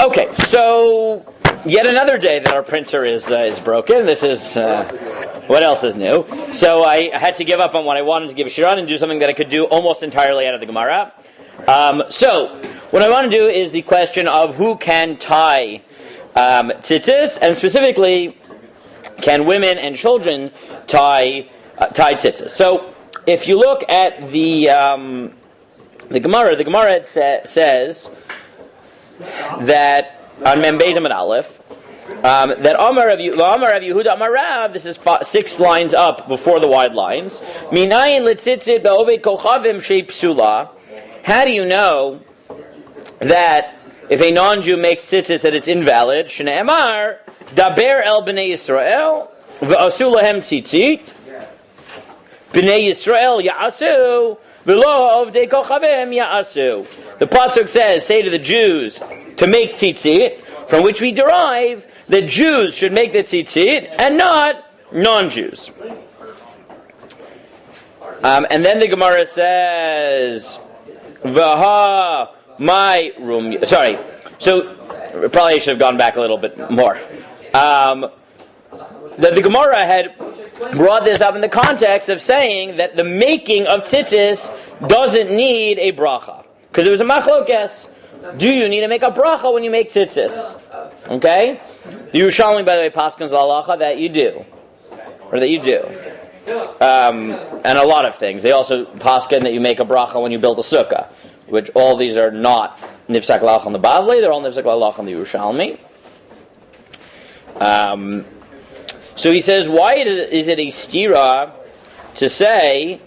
Okay, so yet another day that our printer is broken. This is what else is new? So I had to give up on what I wanted to give a shir on and do something that I could do almost entirely out of the Gemara. So what I want to do is the question of who can tie tzitzis, and specifically, can women and children tie tzitzis? So if you look at the Gemara says that on Mem Beis Amud Aleph, that Amar Rav Yehuda Amar Rav, this is 6 lines up before the wide lines. Minayin letzitzit be'oved kochavim shei psula. How do you know that if a non-Jew makes tzitzis that it's invalid? Shne'emar daber el bnei Yisrael ve'asu lahem tzitzit bnei Yisrael ya'asu v'lo ovdei kochavim ya'asu. The pasuk says, say to the Jews to make tzitzit, from which we derive that Jews should make the tzitzit and not non-Jews. And then the Gemara says, "Vaha my room." Sorry, so probably I should have gone back a little bit more. The Gemara had brought this up in the context of saying that the making of tzitzis doesn't need a bracha, because there was a machlokes. Do you need to make a bracha when you make tzitzis? Okay? The Yerushalmi, by the way, paskins halacha that you do. Or that you do. And a lot of things. They also paskin that you make a bracha when you build a sukkah, which all these are not nifsak halacha on the Bavli, they're all nifsak halacha on the Yerushalmi. So he says, why is it a stira to say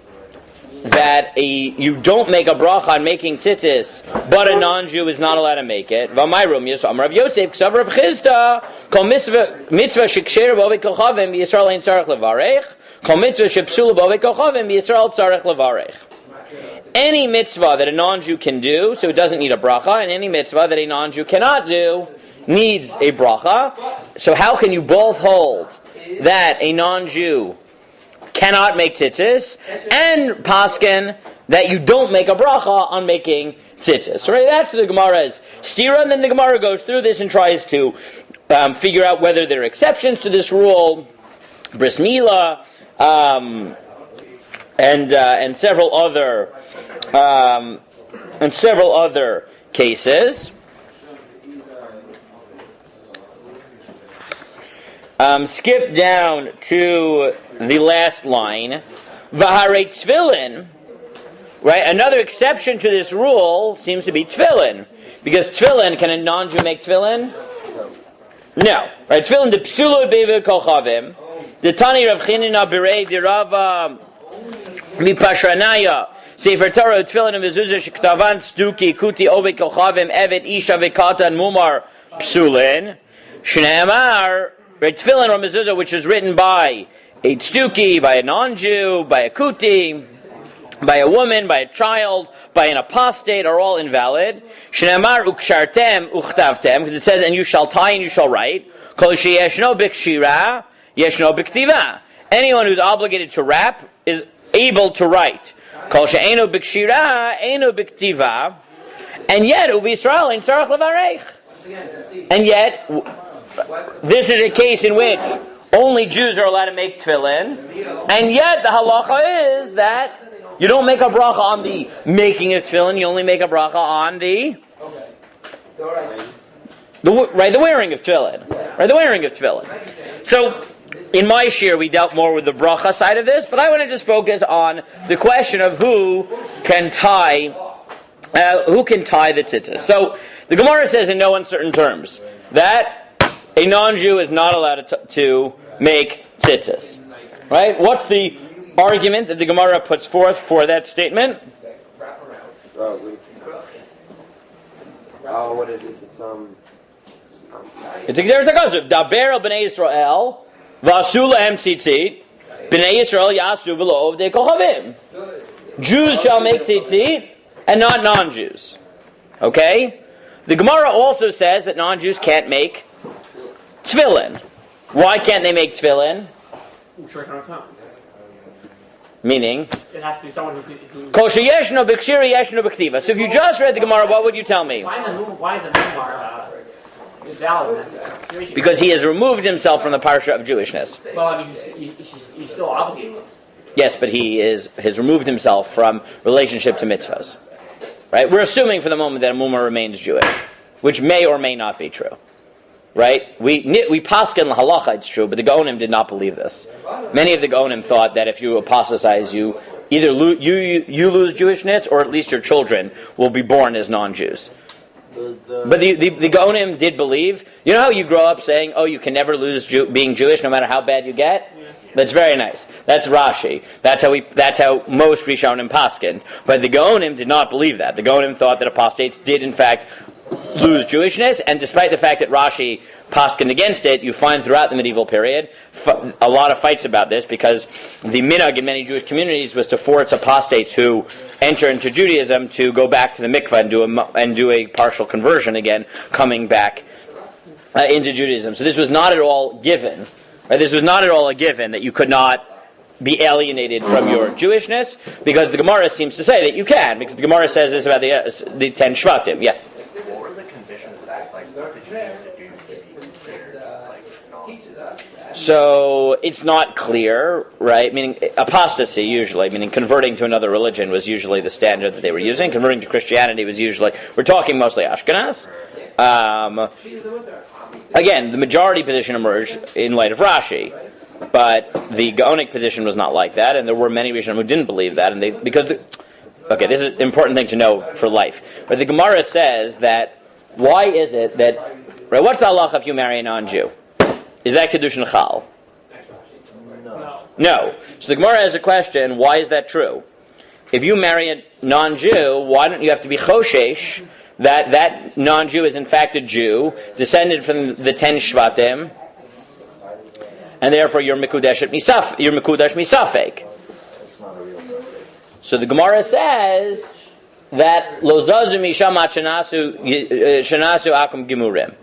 that you don't make a bracha on making tzitzis, but a non-Jew is not allowed to make it? V'mayrum Yisrael Rav Yosef Ksav Rav Chisda Kol mitzvah sheksher b'oved kochavim Yisrael ein tzarech levarech Kol mitzvah shepsula b'oved kochavim Yisrael tzarech levarech. Any mitzvah that a non-Jew can do, so it doesn't need a bracha, and any mitzvah that a non-Jew cannot do needs a bracha. So how can you both hold that a non-Jew cannot make tzitzis, and paskin that you don't make a bracha on making tzitzis? Right? That's the Gemara's stira, and then the Gemara goes through this and tries to figure out whether there are exceptions to this rule, bris milah, and several other cases. Skip down to the last line. V'harei tefillin, right? Another exception to this rule seems to be tefillin, because tefillin, can a non-Jew make tefillin? No, right? Tefillin de psulo beved kochavim. The Tani Rav Chinina Birei de Rava Mipashranaya Sefer Torah tefillin and mezuzah shektavan stuki kuti oved kochavim evet isha vekatan mumar psulin shneimar. Right, tefillin or mezuzah, which is written by a tzduki, by a non-Jew, by a kuti, by a woman, by a child, by an apostate, are all invalid. Shneimar ukshartem uchtavtem, because it says, and you shall tie and you shall write. Kol sheyeshno b'kshira, yeshno b'ktiva. Anyone who's obligated to wrap is able to write. Kol she'eno b'kshira, eno b'ktiva. And yet, uvi Yisrael ein tzarech levarech. And yet, this is a case in which only Jews are allowed to make tefillin, and yet the halacha is that you don't make a bracha on the making of tefillin, you only make a bracha on the wearing of tefillin. Right, the wearing of tefillin. So, in my shir, we dealt more with the bracha side of this, but I want to just focus on the question of who can tie the tzitzis. So, the Gemara says in no uncertain terms that a non-Jew is not allowed to make tzitzis. Right? What's the argument that the Gemara puts forth for that statement? What is it? It's Xeris HaKosher. Daber el b'nei Yisrael v'asu lahem tzitzit b'nei Yisrael yasu v'lo ovdei kochavim. Jews shall make tzitzit and not non-Jews. Okay? The Gemara also says that non-Jews can't make tefillin. Why can't they make tefillin? Meaning? It has to be someone who Kosher yeshno b'kshira yeshno b'ktiva. So if you just read the Gemara, what would you tell me? Why is a mumar valid in that situation? Because he has removed himself from the parsha of Jewishness. Well, I mean, he's still obligated. Yes, but he has removed himself from relationship to mitzvahs. Right? We're assuming for the moment that a mumar remains Jewish, which may or may not be true. Right? We paskin halacha, it's true, but the Gaonim did not believe this. Many of the Gaonim thought that if you apostatize, you either you lose Jewishness, or at least your children will be born as non-Jews. But the Gaonim did believe. You know how you grow up saying, "Oh, you can never lose being Jewish, no matter how bad you get." That's very nice. That's Rashi. That's how most Rishonim paskin. But the Gaonim did not believe that. The Gaonim thought that apostates did in fact lose Jewishness, and despite the fact that Rashi paskin against it, you find throughout the medieval period a lot of fights about this, because the minhag in many Jewish communities was to force apostates who enter into Judaism to go back to the mikvah and do a partial conversion again, coming back into Judaism. So this was not at all given. Right? This was not at all a given that you could not be alienated from your Jewishness, because the Gemara seems to say that you can, because the Gemara says this about the 10 Shvatim. Yeah. What were the conditions of that? Like, did you have to be considered So it's not clear, right? Meaning apostasy usually, meaning converting to another religion, was usually the standard that they were using. Converting to Christianity was usually, we're talking mostly Ashkenaz. Again, the majority position emerged in light of Rashi, but the Gaonic position was not like that, and there were many Rishonim who didn't believe that, and okay, this is an important thing to know for life. But the Gemara says that, why is it that, right, what's the halacha if you marry a non-Jew? Is that Kedushin Chal? No. So the Gemara has a question, why is that true? If you marry a non-Jew, why don't you have to be choshesh that non-Jew is in fact a Jew, descended from the 10 Shvatim, and therefore you're Mekudesh Misafek. So the Gemara says that Lo zazu misham at shenasu akum gemurim.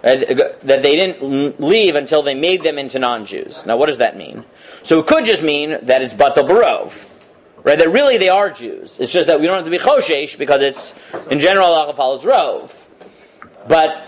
That they didn't leave until they made them into non-Jews. Now what does that mean? So it could just mean that it's Batal Barov. Right? That really they are Jews. It's just that we don't have to be Choshesh because it's, in general, halacha follows Rov. But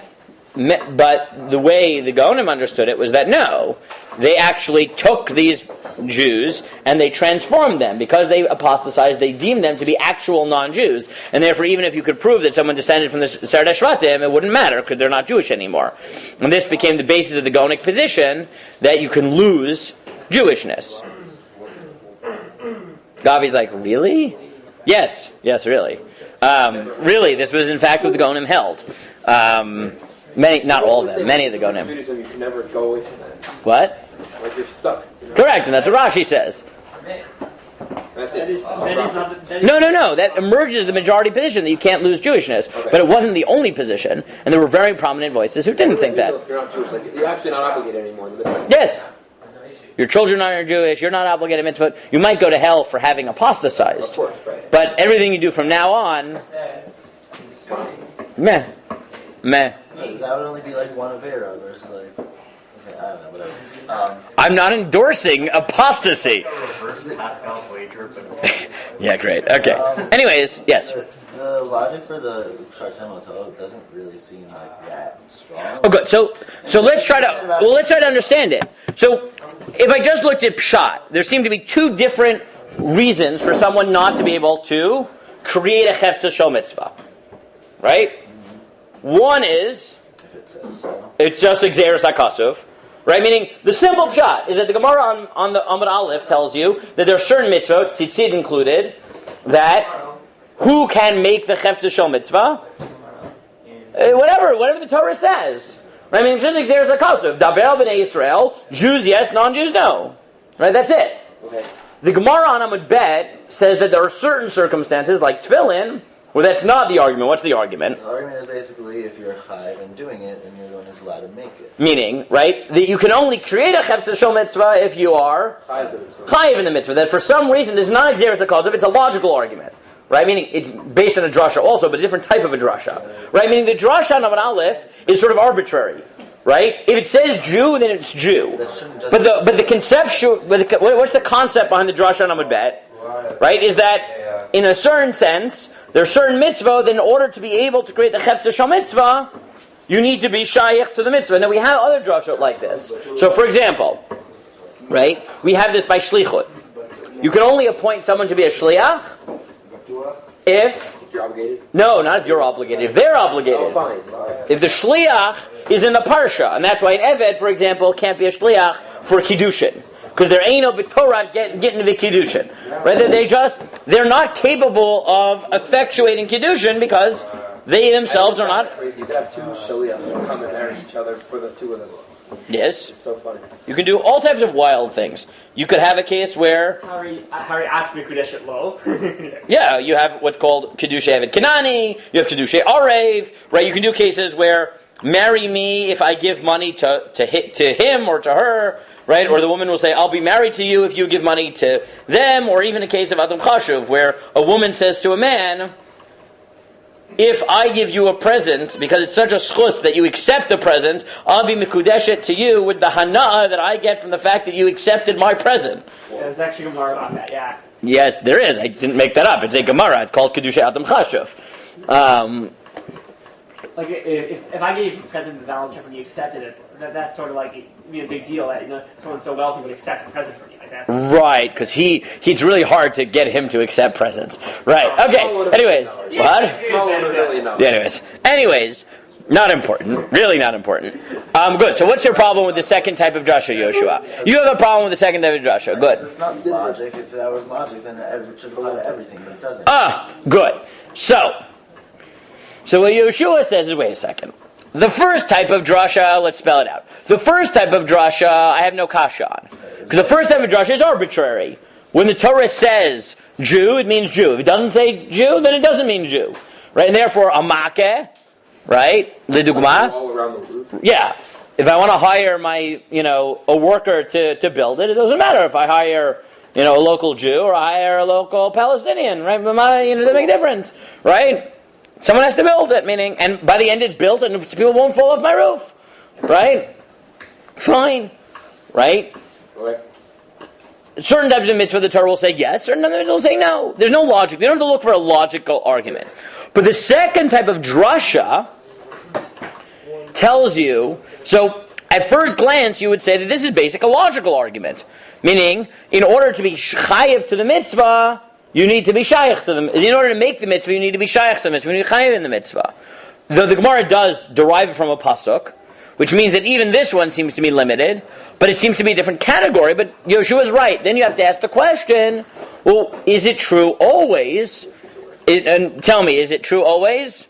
the way the Gaonim understood it was that no, they actually took these Jews and they transformed them. Because they apostatized, they deemed them to be actual non-Jews. And therefore, even if you could prove that someone descended from the Sardei Shvatim, it wouldn't matter because they're not Jewish anymore. And this became the basis of the Gaonic position that you can lose Jewishness. Gavi's like, really? Yes, really. Really, this was in fact what the Gaonim held. Many, not all of them, many of the Gaonim. Judaism, you can never go into that. What? Like you're stuck. Correct, and that's what Rashi says. That's it. No. That emerges the majority position that you can't lose Jewishness. Okay. But it wasn't the only position, and there were very prominent voices who didn't think that. If you're not Jewish, like, you're actually not obligated anymore. Yes. Your children are Jewish, you're not obligated to mitzvah. You might go to hell for having apostatized. Of course, right. But everything you do from now on, meh. That would only be like one Avera versus like, okay, I don't know, whatever. I'm not endorsing apostasy. Yeah, great. Okay. Anyways, yes. The logic for the Shartem doesn't really seem like that strong. Oh, good. So let's try to understand it. So, if I just looked at Pshat, there seem to be two different reasons for someone not to be able to create a Chefetz Shel Mitzvah. Right? One is, If it says so. It's just Xeris HaKasuv. Right? Meaning, the simple Pshat is that the Gemara on the Amud Aleph tells you that there are certain mitzvot, Tzitzit included, that who can make the Chefetz Shel Mitzvah? Whatever the Torah says. Right? I mean, just Xeris HaKasuv. Daber b'nei Yisrael, Jews yes, non-Jews no. Right? That's it. Okay. The Gemara on Amud Bet says that there are certain circumstances, like Tefillin, where that's not the argument. What's the argument? The argument is basically if you're chayiv and doing it, then you're the one who's allowed to make it. Meaning, right, that you can only create a Chefetz Shel Mitzvah if you are chayiv in the mitzvah. That for some reason, this is not Xeris HaKasuv, it's a logical argument. Right? Meaning, it's based on a drasha also, but a different type of a drasha. Right? Meaning, the drasha on Amud Aleph is sort of arbitrary. Right? If it says Jew, then it's Jew. But the conceptual, what's the concept behind the drasha on Amud Bet? Right? Is that, in a certain sense, there are certain mitzvah that in order to be able to create the Chefetz Shel Mitzvah, you need to be shaykh to the mitzvah. Now we have other drashot like this. So for example, right, we have this by shlichut. You can only appoint someone to be a shliach if you're obligated? No, not if you're obligated. If they're obligated. Oh, fine. If the shliach is in the parsha, and that's why an eved, for example, can't be a shliach for kiddushin, because there ain't no b'torah getting the kiddushin. Right? They're not capable of effectuating kiddushin because they themselves are not. Crazy. You could have two shliachs come and marry each other for the two of them. Yes. It's so funny. You can do all types of wild things. You could have a case where Harry asked me Kudesh at low. yeah, you have what's called Kedusha Evet Kanani, you have Kedusha Arev, right? You can do cases where marry me if I give money to him or to her, right? Or the woman will say, I'll be married to you if you give money to them, or even a case of Adam Chashuv, where a woman says to a man, if I give you a present, because it's such a schus that you accept the present, I'll be mikudeshet to you with the hana'ah that I get from the fact that you accepted my present. Yeah, there's actually a Gemara about that, yeah. Yes, there is. I didn't make that up. It's a Gemara. It's called Kedusha Adam Chashuv. Like, if I gave you a present to Valentine and you accepted it, that's sort of like, it'd be a big deal that, someone so wealthy would accept a present from you. Like, that's... Right, because it's really hard to get him to accept presents. Right, okay. Anyways. What? Yeah, anyways, not important. Really not important. Good, so what's your problem with the second type of drasha, Yoshua? You have a problem with the second type of drasha. Good. It's not logic. If that was logic, then it should apply to everything, but it doesn't. Good. So what Yoshua says is, wait a second. The first type of drasha, let's spell it out. The first type of drasha, I have no kasha on. Because the first type of drasha is arbitrary. When the Torah says Jew, it means Jew. If it doesn't say Jew, then it doesn't mean Jew. Right? And therefore, amakeh, right? Lidugma. All around the roof. Yeah. If I want to hire a worker to build it, it doesn't matter if I hire, a local Jew or I hire a local Palestinian, right? But it doesn't make a difference, right? Someone has to build it, meaning, and by the end it's built and people won't fall off my roof. Right? Fine. Right? Okay. Certain types of mitzvah, the Torah will say yes, certain others will say no. There's no logic. They don't have to look for a logical argument. But the second type of drasha tells you, so at first glance you would say that this is basic a logical argument. Meaning, in order to be chayiv to the mitzvah, you need to be shaykh to them. In order to make the mitzvah, you need to be shaykh to the mitzvah. You need to be chayiv in the mitzvah. Though the Gemara does derive it from a pasuk, which means that even this one seems to be limited, but it seems to be a different category. But Yeshua's right. Then you have to ask the question, well, is it true always? And tell me, is it true always?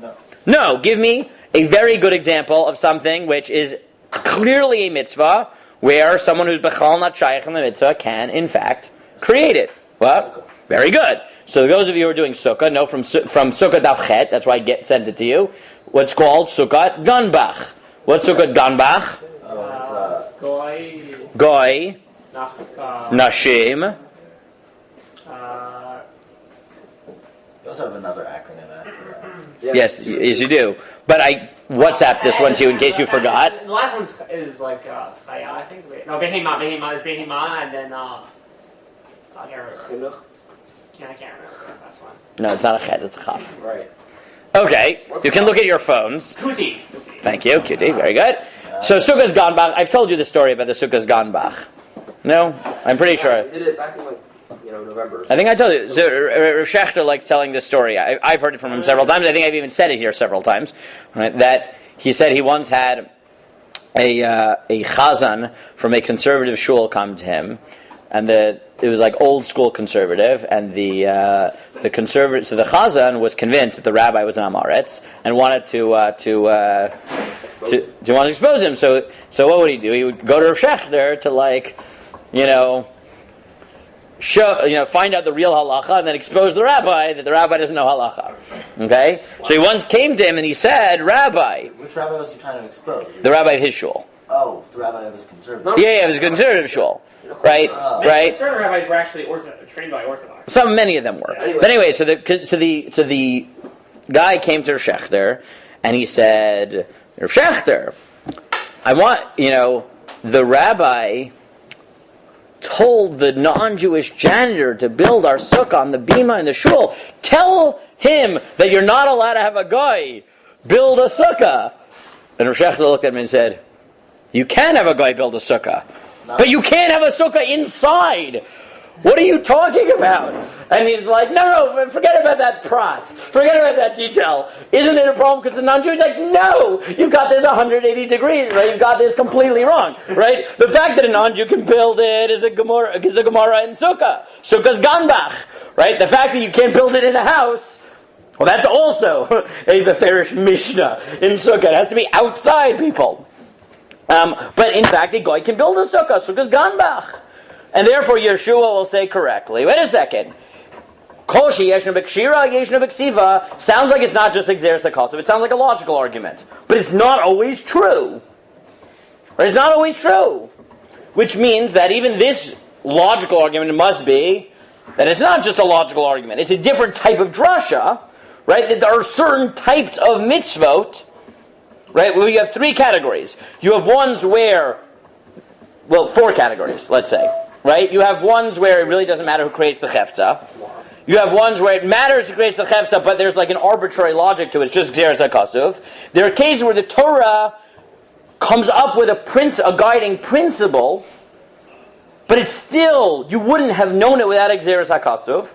No. No. Give me a very good example of something which is clearly a mitzvah, where someone who's bechal not shaykh in the mitzvah can, in fact, create it. Well, very good. So those of you who are doing sukkah know from sukkah daf chet, that's why I sent it to you, what's called sukkah ganbach. What's sukkah ganbach? Goy. Nashim. You also have another acronym after that. Yes, you do. But I WhatsApped this one to you in case you forgot. The last one is like Chaya, I think. No, Behema is Behema, and then I can't remember. I can't remember the last one. No, it's not a chet, it's a chaf. Right. Okay, you can look at your phones. Kuti. Thank you, Cutie, very good. So Sukkah's Ganbach, I've told you the story about the Sukkah's Ganbach. No? I'm pretty sure. We did it back in November. I think I told you. So, Rav Schechter likes telling this story. I've heard it from him several times. I think I've even said it here several times. Right? That he said he once had a chazan from a conservative shul come to him, and it was like old school conservative, and the conservative. So the chazan was convinced that the rabbi was an amaretz and wanted to expose him. So what would he do? He would go to Rav Schechter to find out the real halacha and then expose the rabbi that the rabbi doesn't know halacha. Okay? So he once came to him and he said, Rabbi. Which rabbi was he trying to expose? The rabbi of his shul. Oh, the rabbi of his conservative. Yeah, it was a conservative shul. Right? Right? Certain rabbis were actually trained by Orthodox. Many of them were. But anyway, so the guy came to Rav Schechter and he said, Rav Schechter, I want, the rabbi told the non-Jewish janitor to build our sukkah on the bima in the shul. Tell him that you're not allowed to have a guy build a sukkah. And Rosh Hashanah looked at him and said, you can have a guy build a sukkah, but you can't have a sukkah inside. What are you talking about? And he's like, no, forget about that prat. Forget about that detail. Isn't it a problem because the non-Jew is like, no, you've got this 180 degrees, right? You've got this completely wrong, right? The fact that a non-Jew can build it is a Gemara in Sukkah. Sukkah's ganbach, right? The fact that you can't build it in a house, well, that's also a Beferish Mishnah in Sukkah. It has to be outside, people. But in fact, a guy can build a Sukkah. Sukkah's ganbach. And therefore, Yeshua will say correctly, wait a second. Koshi yeshna b'kshira yeshna b'ksiva sounds like it's not just exeris hakosov. It sounds like a logical argument. But it's not always true. Right? It's not always true. Which means that even this logical argument must be that it's not just a logical argument. It's a different type of drasha. Right? That there are certain types of mitzvot. Right? Well, you have three categories. You have ones where, well, four categories, let's say. Right? You have ones where it really doesn't matter who creates the chefza. You have ones where it matters who creates the chefza, but there's like an arbitrary logic to it. It's just gzeras hakasuv. There are cases where the Torah comes up with a guiding principle, but it's still, you wouldn't have known it without gzeras hakasuv.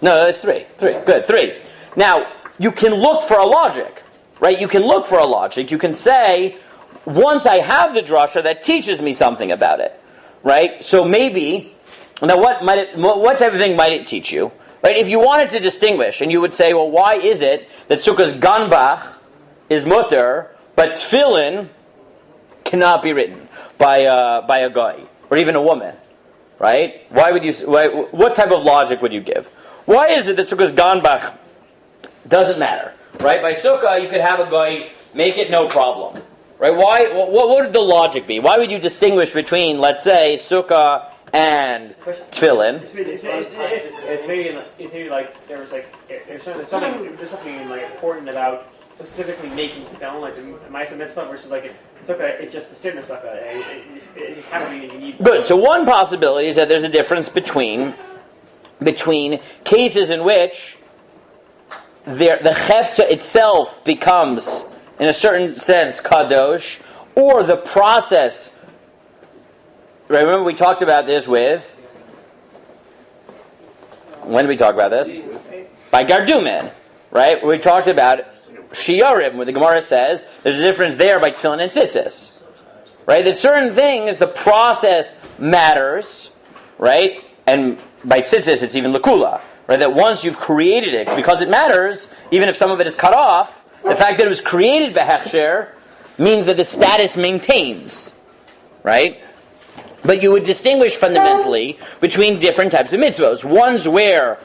No, that's three. Good, three. Now, you can look for a logic. Right? You can look for a logic. You can say, once I have the drasha, that teaches me something about it. Right? So maybe, now what type of thing might it teach you? Right? If you wanted to distinguish, and you would say, well, why is it that sukkah's ganbach is mutter, but tefillin cannot be written by a guy, or even a woman? Right? What type of logic would you give? Why is it that sukkah's ganbach doesn't matter? Right? By sukkah, you could have a guy make it no problem. Right? Why? What would the logic be? Why would you distinguish between, let's say, sukkah and tefillin? It's maybe like there's something like important about specifically making tefillin, like the Ma'aseh Mitzvah versus like sukkah. It's just the sin of sukkah. It just happens to be you need. Good. So one possibility is that there's a difference between cases in which the chefza itself becomes, in a certain sense, kadosh, or the process. Right? Remember we talked about this with. When did we talk about this? By Gardumin, right? We talked about shiurim, where the Gemara says there's a difference there by tefillin and tzitzis, right? That certain things, the process matters, right? And by tzitzis, it's even lakula, right? That once you've created it, because it matters, even if some of it is cut off. The fact that it was created by hechsher means that the status maintains, right? But you would distinguish fundamentally between different types of mitzvahs. Ones where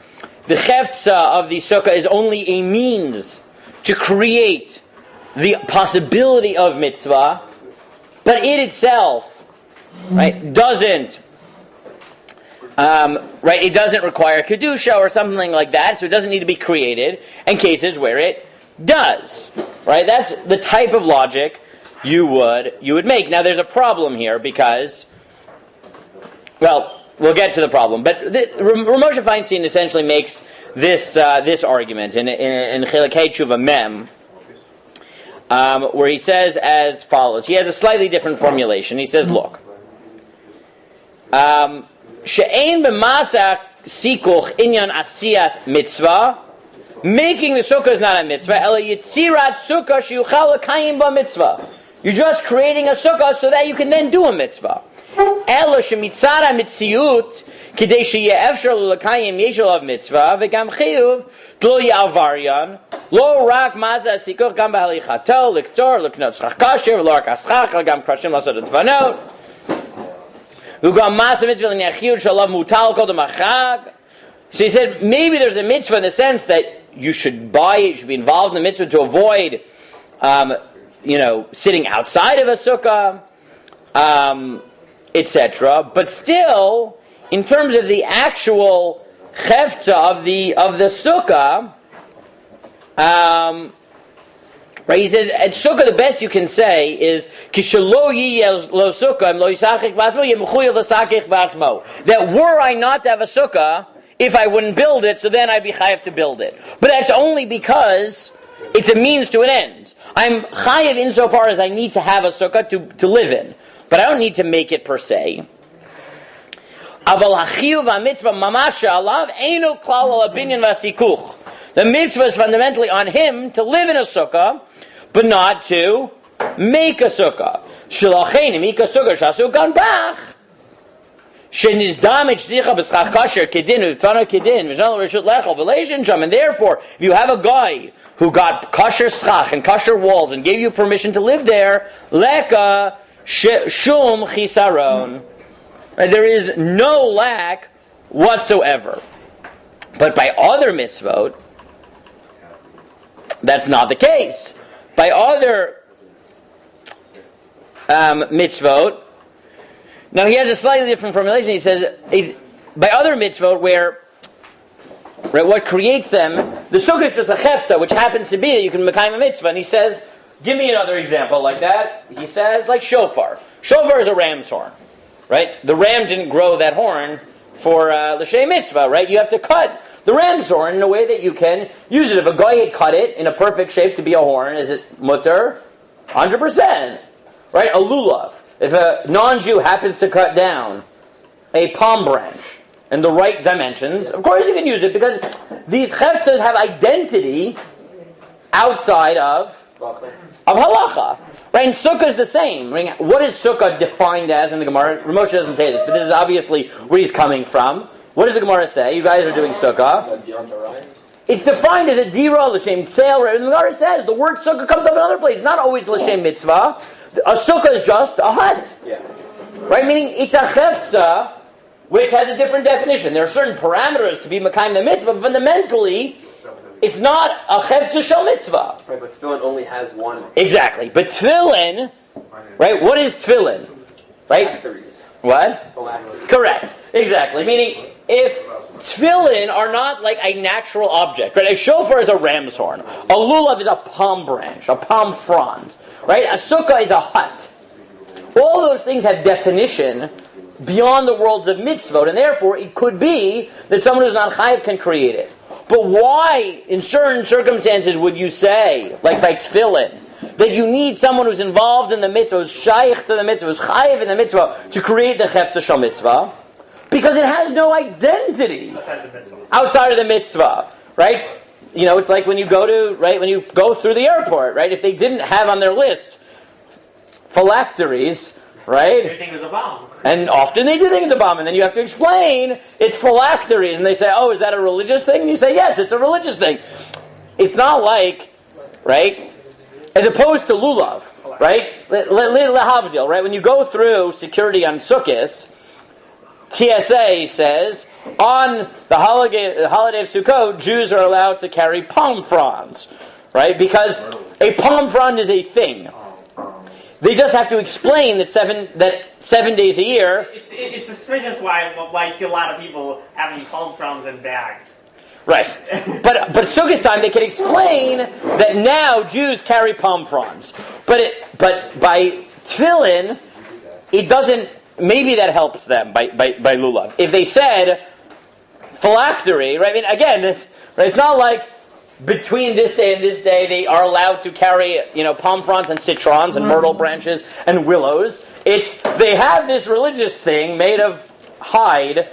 the chefza of the sukkah is only a means to create the possibility of mitzvah, but it itself, right, doesn't, right, it doesn't require kedusha or something like that, so it doesn't need to be created. And cases where it does, right? That's the type of logic you would make. Now, there's a problem here because, well, we'll get to the problem. But Ramosha Feinstein essentially makes this argument in Chilekei Tshuva Mem, where he says as follows. He has a slightly different formulation. He says, look, she'ein b'masak sikuch inyan asiyas mitzvah. Making the sukkah is not a mitzvah. Ela yitzirat sukkah sheyuchal l'kayim b'mitzvah. You're just creating a sukkah so that you can then do a mitzvah. Ela shemitzara mitziut kidei sheyeh efshar l'kayim yeshel mitzvah v'gam chiyuv tlo ya'avaryan lo rak mazah sikuch gam b'halichato l'ktor l'knot shchach-kosher v'lo rak aschach gam krashim l'asot etvanot v'gam mazah mitzvah l'nechiyut shalav mutal kol d'machag. So he said maybe there's a mitzvah in the sense that you should be involved in the mitzvah to avoid, sitting outside of a sukkah, etc. But still, in terms of the actual chefza of the sukkah, right? He says at sukkah the best you can say is kishelo yiyel lo sukkah lo yisachik b'asmo yemuchuyev l'sachik b'asmo. That were I not to have a sukkah, if I wouldn't build it, so then I'd be chayav to build it. But that's only because It's a means to an end. I'm chayiv insofar as I need to have a sukkah to live in, but I don't need to make it per se. The mitzvah is fundamentally on him to live in a sukkah, but not to make a sukkah. And therefore, if you have a guy who got kosher schach and kosher walls and gave you permission to live there, leka shum chisaron. There is no lack whatsoever. But by other mitzvot, that's not the case. By other mitzvot, now he has a slightly different formulation. He says, by other mitzvot where, right, what creates them, the sukkah is just a chefza, which happens to be that you can mekayim a mitzvah. And he says, give me another example like that. He says, like shofar. Shofar is a ram's horn. Right? The ram didn't grow that horn for l'shem mitzvah, right? You have to cut the ram's horn in a way that you can use it. If a guy had cut it in a perfect shape to be a horn, is it mutter? 100%. Right? A lulav. If a non-Jew happens to cut down a palm branch in the right dimensions, of course you can use it because these cheftzas have identity outside of halacha. Right, and sukkah is the same. What is sukkah defined as in the Gemara? Ramosha doesn't say this, but this is obviously where he's coming from. What does the Gemara say? You guys are doing sukkah. It's defined as a dira, l'shem tzeil. Right? And the Gemara says the word sukkah comes up in other places, not always l'shem mitzvah. A sukkah is just a hut. Yeah. Right, meaning it's a chefza, which has a different definition. There are certain parameters to be mekayim the mitzvah, but fundamentally, it's not a chefza shel mitzvah. Right, but tefillin only has one. Exactly. But tefillin, right, what is tefillin? Right? Phylacteries. What? Phylacteries. Correct. Exactly. Meaning, if tefillin are not like a natural object, right? A shofar is a ram's horn. A lulav is a palm branch, a palm frond. Right? A sukkah is a hut. All those things have definition beyond the worlds of mitzvot, and therefore it could be that someone who's not chayiv can create it. But why, in certain circumstances, would you say, like by tefillin, that you need someone who's involved in the mitzvah, who's shaykh to the mitzvah, who's chayiv in the mitzvah, to create the chefza shel mitzvah? Because it has no identity outside of the mitzvah, right? You know, it's like when you go through the airport, right? If they didn't have on their list phylacteries, right? Everything was a bomb. And often they do think it's a bomb, and then you have to explain it's phylacteries, and they say, oh, is that a religious thing? And you say, yes, it's a religious thing. It's not like, right, as opposed to lulav, right? Lehavdil, right? When you go through security on Sukkot, TSA says, on the holiday of Sukkot, Jews are allowed to carry palm fronds, right? Because a palm frond is a thing. They just have to explain that 7 days a year. It's suspicious why you see a lot of people having palm fronds in bags. Right, but Sukkot time they can explain that now Jews carry palm fronds. But by tefillin, it doesn't. Maybe that helps them by lulav. If they said phylactery, right? I mean, again, it's not like between this day and this day they are allowed to carry, palm fronds and citrons and myrtle branches and willows. They have this religious thing made of hide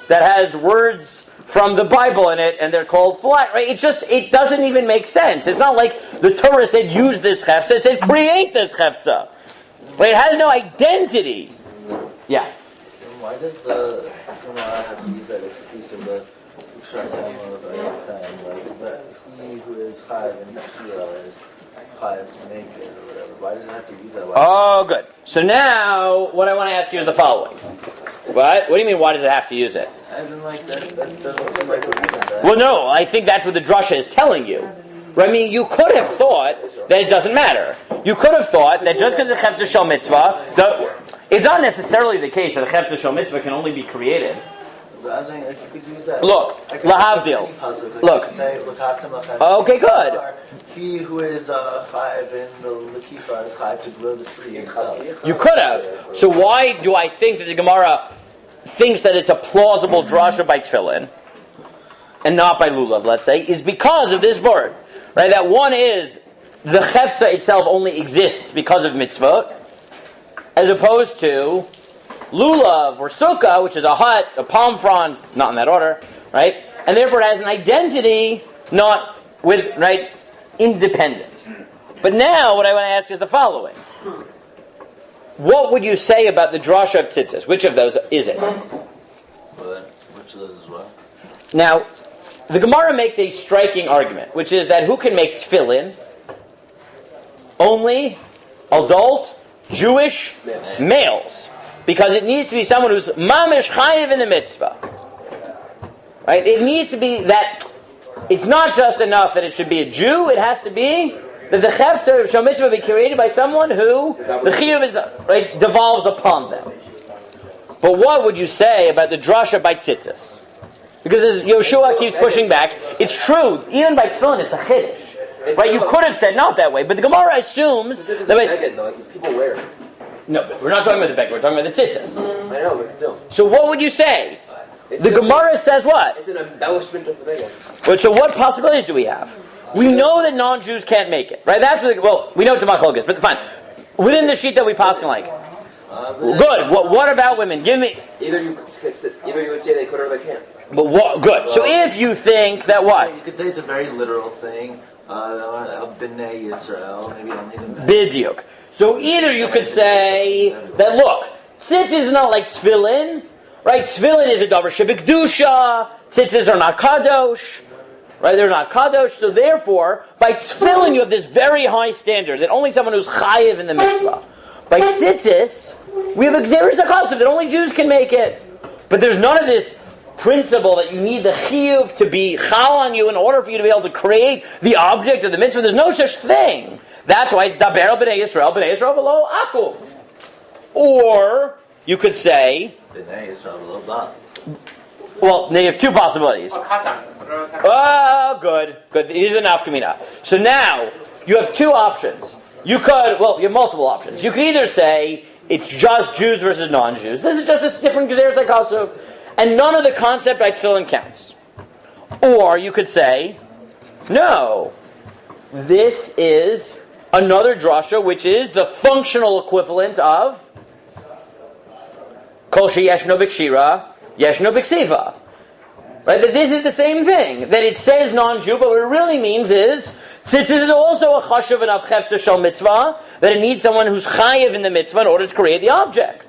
that has words from the Bible in it, and they're called phylactery. Right? It doesn't even make sense. It's not like the Torah said use this chefza. It said create this chefza. Right? It has no identity. Yeah. Why does the Gemara have to use that exclusive of like is that he who is chayiv and Shira is chayiv to make it or whatever? Why does it have to use that? Oh, good. So now, what I want to ask you is the following. What do you mean, why does it have to use it? As in like that doesn't seem like a reason, right? Well, no, I think that's what the drasha is telling you. Right? I mean, you could have thought that it doesn't matter. You could have thought that just because the chefza shel mitzvah, it's not necessarily the case that a chefza shel mitzvah can only be created. I was saying, like, you could use that. Look, lahavdil. Look. Say, okay, good. He who is chayiv in the lakifa is chayiv to grow the tree himself. You could have. So why do I think that the Gemara thinks that it's a plausible drasha by tefillin and not by lulav, let's say, is because of this word. right? That one is the chefza itself only exists because of mitzvot, as opposed to lulav or sukkah, which is a hut, a palm frond, not in that order, right? And therefore it has an identity, not with, right, independent. But now what I want to ask is the following. What would you say about the drasha of tzitzis? Which of those is it? Which of those as well? Now, the Gemara makes a striking argument, which is that who can make tefillin? Only adult Jewish males. Because it needs to be someone who's mamish chayiv in the mitzvah. Right? It needs to be that, it's not just enough that it should be a Jew, it has to be that the chefzer of Shal Mitzvah be created by someone who the chiyuv is, right, devolves upon them. But what would you say about the drasha by tzitzis? Because as Yoshua keeps pushing back, it's true, even by tefillin it's a chiddush. Right? You could have said not that way, but the Gemara assumes that people wear it. no, we're not talking about the beggar, we're talking about the tzitzis. I know, but still. So what would you say? The Gemara says what? It's an embellishment of the beggar. Well, so what possibilities do we have? We know that non-Jews can't make it, right? That's what we know it's a machlokes, but fine. Within the sheet that we pass like, good. What about women? Give me. Either you would say they could or they can't. But what? Good. So if you think that what? You could say it's a very literal thing. B'nai Yisrael, maybe only the men. Bidyuk. So either you could say that look, tzitzis is not like tefillin, right? Tefillin is a davar shebekdusha. Tzitzis are not kadosh. Right, they're not kadosh, so therefore, by tefillin you have this very high standard that only someone who's chayiv in the mitzvah. By tzitzis, we have a gzeirus hakasav that only Jews can make it. But there's none of this principle that you need the chiyuv to be chal on you in order for you to be able to create the object of the mitzvah. There's no such thing. That's why it's daber al b'nei Yisrael below akum. Or you could say, B'nai Yisrael below that. well, you have two possibilities. Oh, good. These are the nafkamina. So now, you have two options. You have multiple options. You could either say, it's just Jews versus non-Jews. This is just a different gezeres hakasav, and none of the concept by tefillin counts. Or you could say, no, this is another drasha, which is the functional equivalent of kol sheyeshno b'kshira, yeshno b'ksiva. Right? That this is the same thing. That it says non-Jew, but what it really means is tzitzis is also a chashuv enough chefza shel mitzvah, that it needs someone who's chayiv in the mitzvah in order to create the object.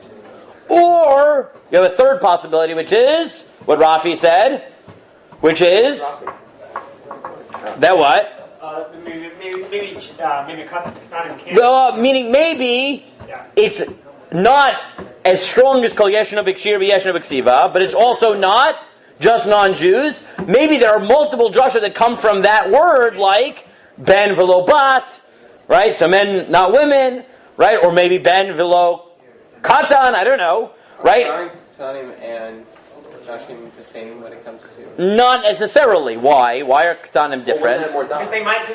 Or you have a third possibility, which is what Rafi said, which is that what? Meaning maybe it's not as strong as kol yeshno b'kshir v'yeshno b'ksiva, but it's also not just non-Jews. Maybe there are multiple drasha that come from that word, like ben v'lo bat, right? So men, not women, right? Or maybe ben v'lo katan, I don't know, right? Aren't Katanim and Nashim the same when it comes to? Not necessarily. Why? Why are katanim different? Because they might.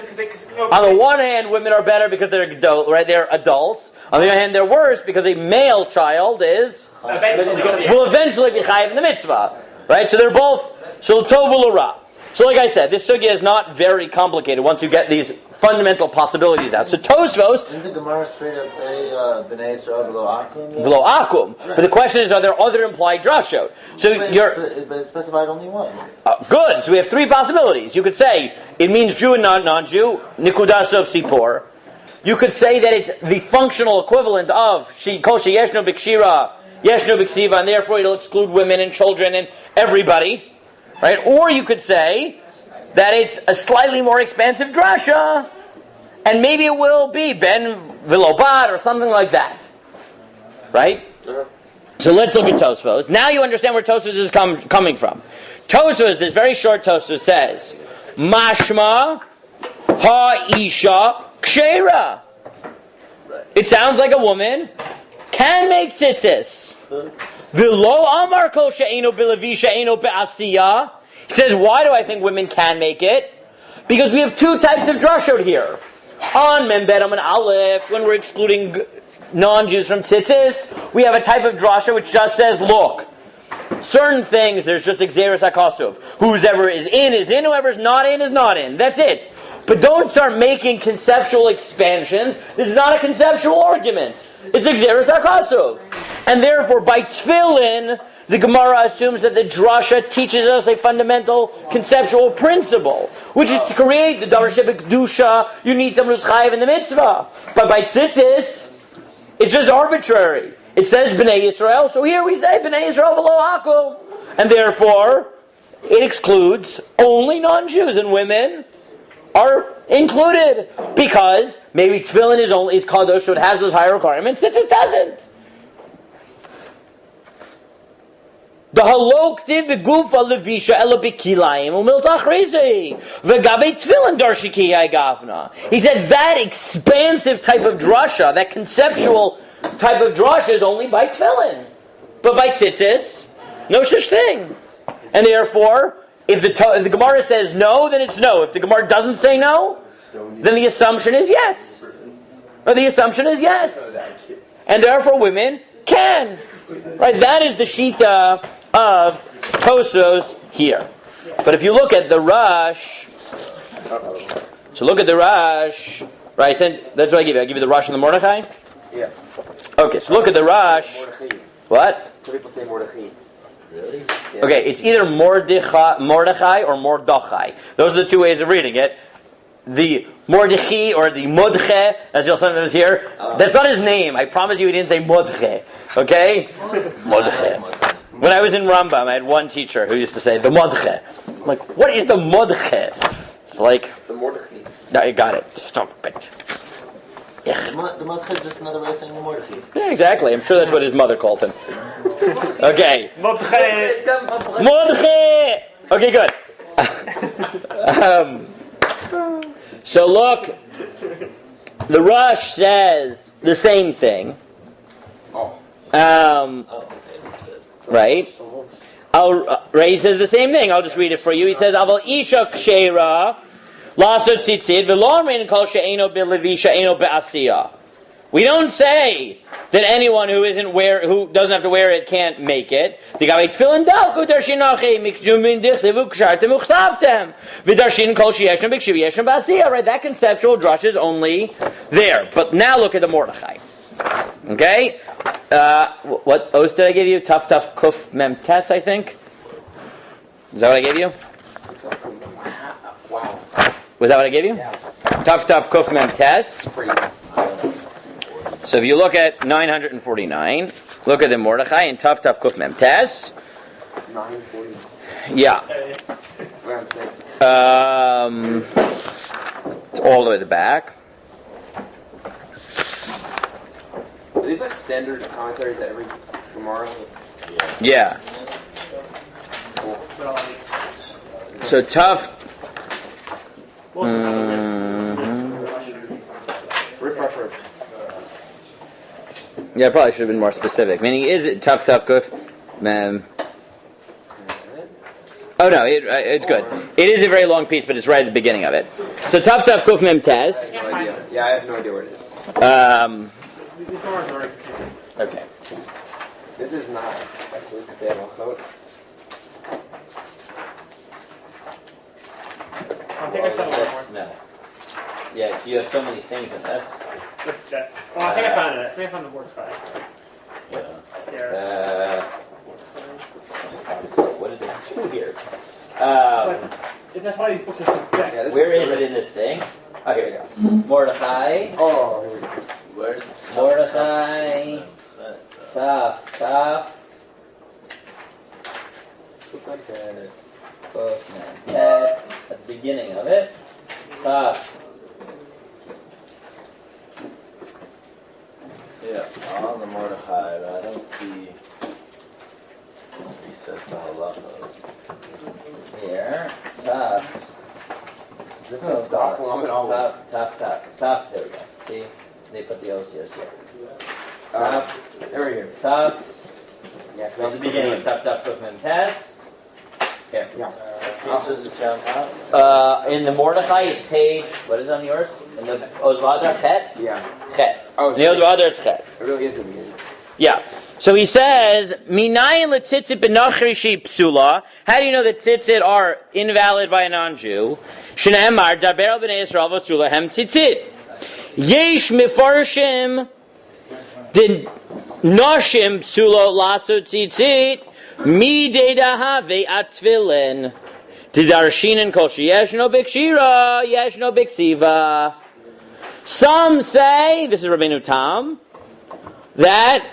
On the one hand, women are better because they're adult, right? They're adults. On the other hand, they're worse because a male child will eventually be chayiv in the mitzvah. Right, so they're both tov u'ra. So, like I said, this sugya is not very complicated once you get these fundamental possibilities out. So, Tosfos. Didn't the Gemara straight up say B'nai Yisrael below akum? Below akum, right. But the question is, are there other implied drashot? So but it specified only one. Good. So we have three possibilities. You could say it means Jew and non-Jew. Nikudas of sipor. You could say that it's the functional equivalent of kol sheyeshno b'kshira. Yeshno b'ksiva, and therefore it'll exclude women and children and everybody, right? Or you could say that it's a slightly more expansive drasha, and maybe it will be ben vilobat or something like that, right? So let's look at Tosfos. Now you understand where Tosfos is coming from. Tosfos, this very short Tosfos says, mashma ha-isha kshera. It sounds like a woman can make tzitzis. V'lo amar kol she'eno b'levi she'eno be'asiyah. He says, why do I think women can make it? Because we have two types of drashot here. On Membed and Aleph, when we're excluding non-Jews from tzitzis, we have a type of drasha which just says, look, certain things, there's just Xeris HaKasuv. Whoever is in, whoever's not in is not in. That's it. But don't start making conceptual expansions. This is not a conceptual argument. It's Xeris HaKasuv. And therefore, by tefillin, the Gemara assumes that the drasha teaches us a fundamental conceptual principle, which is to create the davar shebekdusha. You need someone who's chayiv in the mitzvah. But by tzitzis, it's just arbitrary. It says Bnei Yisrael, so here we say Bnei Yisrael v'lo hakum. And therefore, it excludes only non-Jews, and women are included. Because maybe tefillin is kadosh, so it has those higher requirements. Tzitzis doesn't. The halok did begufa levisha ela bekilayim umiltach reisei v'gabei tefillin darshiki gavna. He said that expansive type of drasha, that conceptual type of drasha, is only by tefillin, but by tzitzis, no such thing. And therefore, if the Gemara says no, then it's no. If the Gemara doesn't say no, then the assumption is yes. Or the assumption is yes, and therefore women can. Right? That is the shita of Tosos here. But if you look at the Rush, right? That's what I give you. I give you the Rush and the Mordechai. Yeah. Okay, so look at the Rush. What? Some people say Mordechai. Really? Yeah. Okay, it's either Mordechai or Mordechai. Those are the two ways of reading it. The Mordechai or the Modche, as you'll sometimes hear, that's not his name. I promise you he didn't say Modche. Okay? Modche. When I was in Rambam, I had one teacher who used to say the Modche. I'm like, what is the Modche? It's like... The Mordechai. No, you got it. Stop it. The Mordechai is just another way of saying the Mordechai. Yeah, exactly. I'm sure that's what his mother called him. Okay. Mordechai! Okay, good. So look, the Rush says the same thing. Right? He says the same thing. I'll just read it for you. He says, "Aval isha kshera lasot tzitzit v'lo amin kol she'eno b'levisha eno be'asiyah." We don't say that anyone who doesn't have to wear it can't make it. Right, that conceptual drush is only there. But now look at the Mordechai. Okay? What oath did I give you? Tuf kuf mem tes, I think? Is that what I gave you? Wow. Was that what I gave you? Yeah. Tuf kuf mem tes. So if you look at 949, look at the Mordechai and Tuf Kuf Mem Tes. 949. Yeah. It's all the way to the back. Are these like standard commentaries that every Gemara? Yeah. Cool. So Tuf. Refresh. Yeah, I probably should have been more specific. Meaning, is it Tuf Kuf Mem? Oh no, it's good. It is a very long piece, but it's right at the beginning of it. So Tuf Kuf Mem Tes. I have no idea. Yeah, I have no idea where it is. These Gemara's are very confusing. Okay. This is not. Let's look at the halacha. I think I said a little more. No. Yeah, you have so many things in this. Look at that. Oh, I think I found it. I think I found the word five. There. What did they do here? That's why these books are so thick. Yeah, Where is it in this thing? Oh, here we go. Mordechai. Oh, here we go. Where's Mordechai? Taf. At the beginning of it. Taf. Yeah, on the Mordechai, but I don't see. He says the halacha. Here. Taf. This is dark. Taf. There we go. See? They put the O's here. Taf. There we go. Taf. Yeah, That's the beginning of Taf Cookman Test. Here. Yeah. In the Mordechai, it's page, what is on yours? In the Ozvadar, Chet? Yeah. Chet. Oh, In the Ozvadar, it's Chet. It really is the beginning. Yeah. So he says, Minayin letzitzit benachrishi psula. How do you know that tzitzit are invalid by a non-Jew? Shneemar daber b'nei Yisrael v'sula hem tzitzit. Yesh mefarshim did nashim psulo laso tzitzit mi dedaha ve'atvilin. Didarshin kosher yeshno bikshira yeshno biksiva. Some say, this is Rabbeinu Tam, that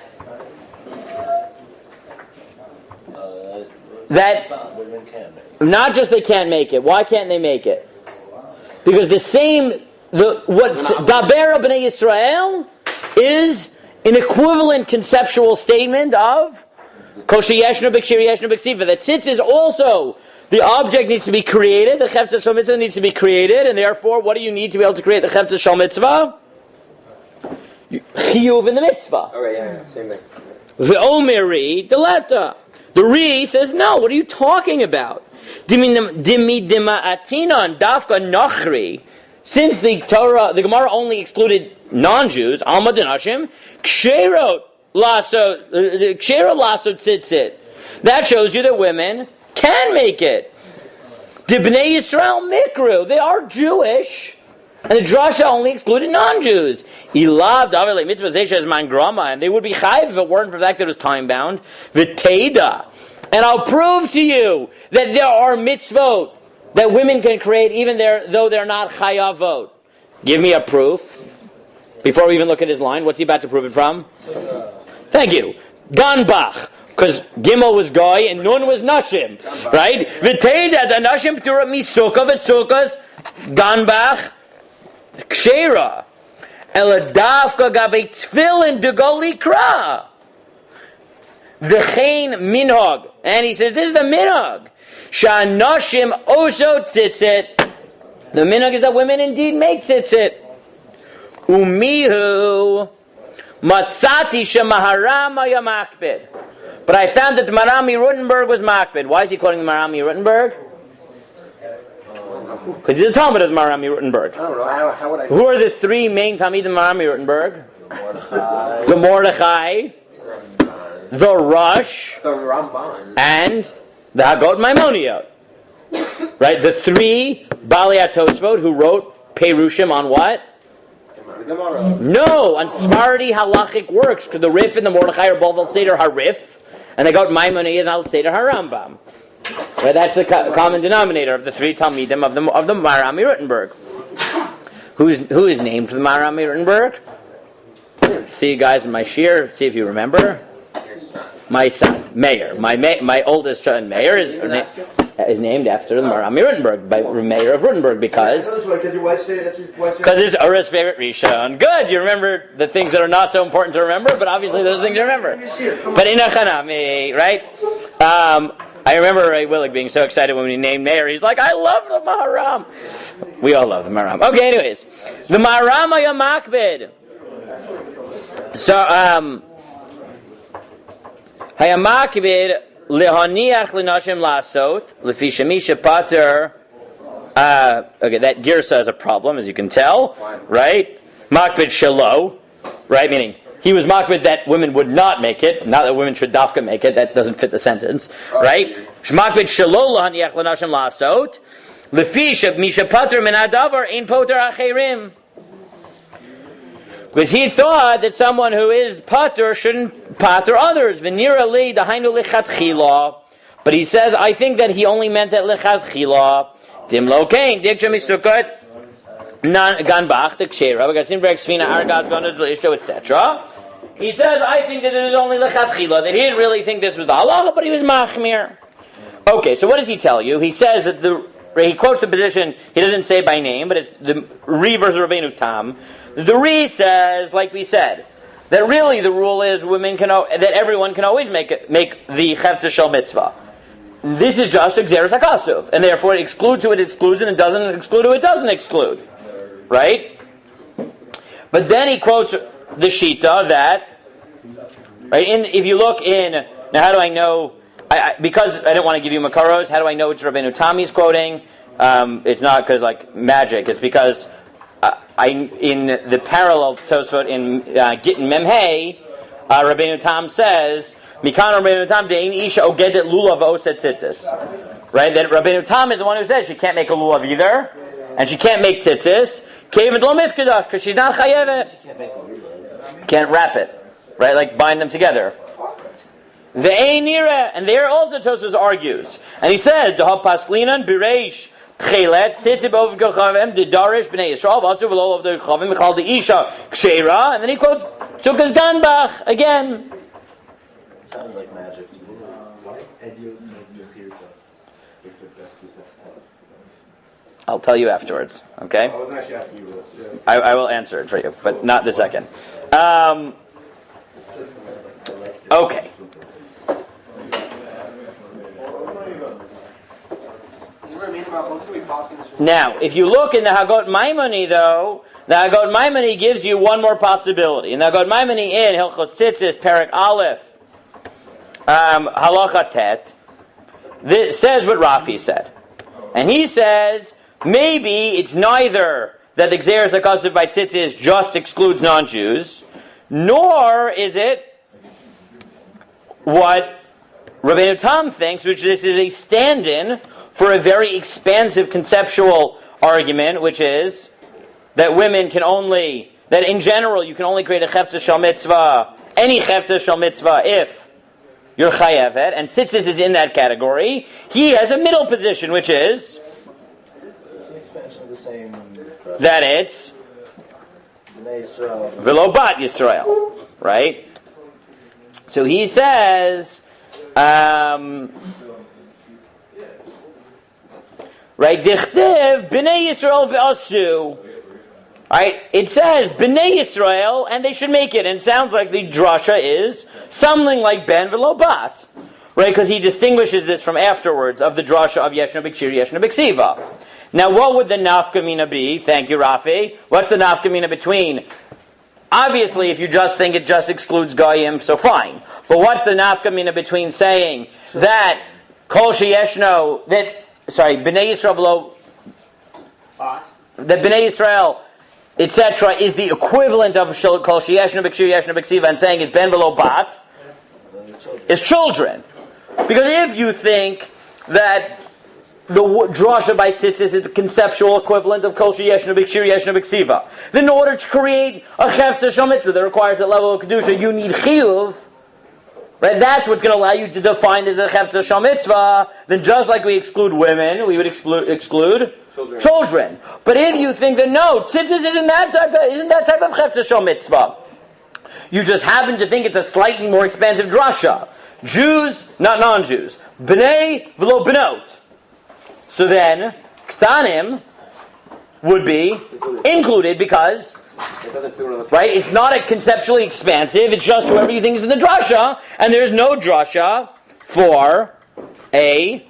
not just they can't make it. Why can't they make it? Because what Daber B'nai Yisrael is an equivalent conceptual statement of Kosher Yeshno B'Kshir Yeshno B'Ksiva. That tzitz is also, the object needs to be created, the Chefetz Shel Mitzvah needs to be created, and therefore, what do you need to be able to create the Chefetz Shel Mitzvah? Chiyuv in the mitzvah. Okay, yeah, same thing. V'omeri deleta. The Re says, no, what are you talking about? Dimi dima atinon dafka nachri. Since the Gemara only excluded non-Jews, alma denashim, kshero laso tzitzit. That shows you that women can make it. Dibnei Yisrael mikru. They are Jewish. And the drasha only excluded non-Jews. Ilav davele mitzvah zeisha is mangrama, and they would be chayiv if it weren't for the fact that it was time-bound. V'teida. And I'll prove to you that there are mitzvot that women can create even though they're not chayavot. Give me a proof. Before we even look at his line, what's he about to prove it from? Thank you. Ganbach. Because Gimel was Goy and Nun was Nashim. Right? V'teida, the Nashim p'tura misukah v'tzukas Ganbach Kshera. Eladavka gabe tfilin degoli kra. V'chein minhag. And he says, this is the minhag. Sha'nashim oso tzitzit. The minhag is that women indeed make tzitzit. Umihu matzati shemaharam ayamakbid. But I found that the Marami Rutenberg was makbid. Why is he quoting the Marami Rutenberg? Because he's the Talmud of the Marami Rutenberg. I don't know. How would I... Who are the three main Talmud of Marami Rutenberg? The Mordechai, the Rush, The Ramban. and the Hagot Maimoniot. Right? The three Bali HaTosfot who wrote Perushim on what? The Gemara. No, on Sephardi halachic works. Because the Rif and the Mordechai are both Al Seder HaRif, and the Hagot Maimoniot is Al Seder HaRambam. Right, that's the common denominator of the three Talmidim of the Marami Rutenberg. Who is named for the Marami Rutenberg? See you guys in my shir. See if you remember. My son, Meir. My oldest son, Meir, is named after the Marami Rutenberg, by Meir of Rutenberg, because it's Ura's favorite Rishon. Good, you remember the things that are not so important to remember, but obviously those things you remember. But in Achanami, right? I remember Ray Willig being so excited when we named Meir. He's like, I love the Maharam. We all love the Maharam. Okay, anyways. The Maharam Hayamakbid. So, Hayamakbid lehaniach lenashim lasot lefi shemisha pater. Okay, that girsa is a problem, as you can tell. Right? Makbid shelo. Right? Meaning, he was makbid that women would not make it, not that women should dafka make it. That doesn't fit the sentence, right? Makbid shelo lahaniach lenashim lasot lefi misha pater min hadavar ein poter acherim. Because he thought that someone who is pater shouldn't pater others. V'nira li dahainu lichatchila. But he says, I think that he only meant that lichatchila. Dim lo kain dikja misukot. Ganbach, the Kshera, etc. He says, I think that it was only lechatchila, that he didn't really think this was the halacha, but he was machmir. Okay, so what does he tell you? He says that he quotes the position, he doesn't say by name, but it's the Re versus Rabbeinu Tam. The Re says, like we said, that really the rule is that everyone can always make the Chefetz Shel Mitzvah. This is just Xeris HaKasuv, and therefore it excludes who it excludes, and it doesn't exclude who it doesn't exclude. Right? But then he quotes the Shita that, right? If you look in, now how do I know? Because I don't want to give you Makaros, how do I know which Rabbeinu Tami's quoting? It's not because like magic. It's because in the parallel Tosfot in Gittin Memhei, Rabbeinu Tam says, Mikan Rabbeinu Tam de'in isha ogedet lulav oset tzitzis. Right? That Rabbeinu Tam is the one who says she can't make a lulav either, and she can't make tzitzis. Kevid lo mifkedah, because she's not chayevet. She can't make the lulav. Can't wrap it, right? Like bind them together. The Einira, and there also Tosfos argues, and he says, "Deha paslinan bireish tchelet tzitzit b'ov gochavim didarish b'nei Yisrael v'asu v'lo of the gochavim v'chal the isha kshera," and then he quotes Chukas Ganbach again. Sounded like magic to me. I'll tell you afterwards. Okay. I wasn't actually asking you this. I will answer it for you, but not this second. Okay. Now, if you look in the Hagot Maimoni, though, the Hagot Maimoni gives you one more possibility. In the Hagot Maimoni in Hilchot Tzitzis, Perek Aleph, halacha-tet, this says what Rafi said. And he says, maybe it's neither that the Gzeres HaKosov by Tzitzis just excludes non-Jews, nor is it what Rabbeinu Tam thinks, which this is a stand-in for a very expansive conceptual argument, which is that women can only, that in general you can only create a chefza shel mitzvah, any chefza shel mitzvah, if you're chayevet, and tzitzis is in that category. He has a middle position, which is It's an expansion of the same that it's B'nai Yisrael. v'lo bat Yisrael, right? So he says, right, dichtiv b'nei Yisrael v'asu. Right, it says b'nei Yisrael, and they should make it. And it sounds like the drasha is something like ben v'lo bat, right? Because he distinguishes this from afterwards of the drasha of yeshna b'kshir, yeshna b'ksiva. Now, what would the nafkamina be? Thank you, Rafi. What's the nafkamina between? Obviously, if you just think it just excludes goyim, so fine. But what's the nafkamina between saying that kol sheyeshno, that b'nei Yisrael v'lo, that b'nei Yisrael, etc., is the equivalent of kol sheyeshno b'kshir, yeshno b'ksiva, and saying it's ben v'lo bat, is children. Because if you think that the drasha by tzitzis is the conceptual equivalent of kol sheyeshno b'kshir, yeshno b'ksiva, then in order to create a chefza shel mitzvah that requires that level of kedusha, you need chiyuv. Right? That's what's going to allow you to define as a chefza shel mitzvah. Then just like we exclude women, we would exclude children. But if you think that no, tzitzis isn't that type of chefza shel mitzvah, you just happen to think it's a slightly more expansive drasha. Jews, not non-Jews. B'nei v'lo b'not. So then, ktanim would be included because, It doesn't feel right, it's not a conceptually expansive, it's just whoever you think is in the drasha, and there's no drasha for a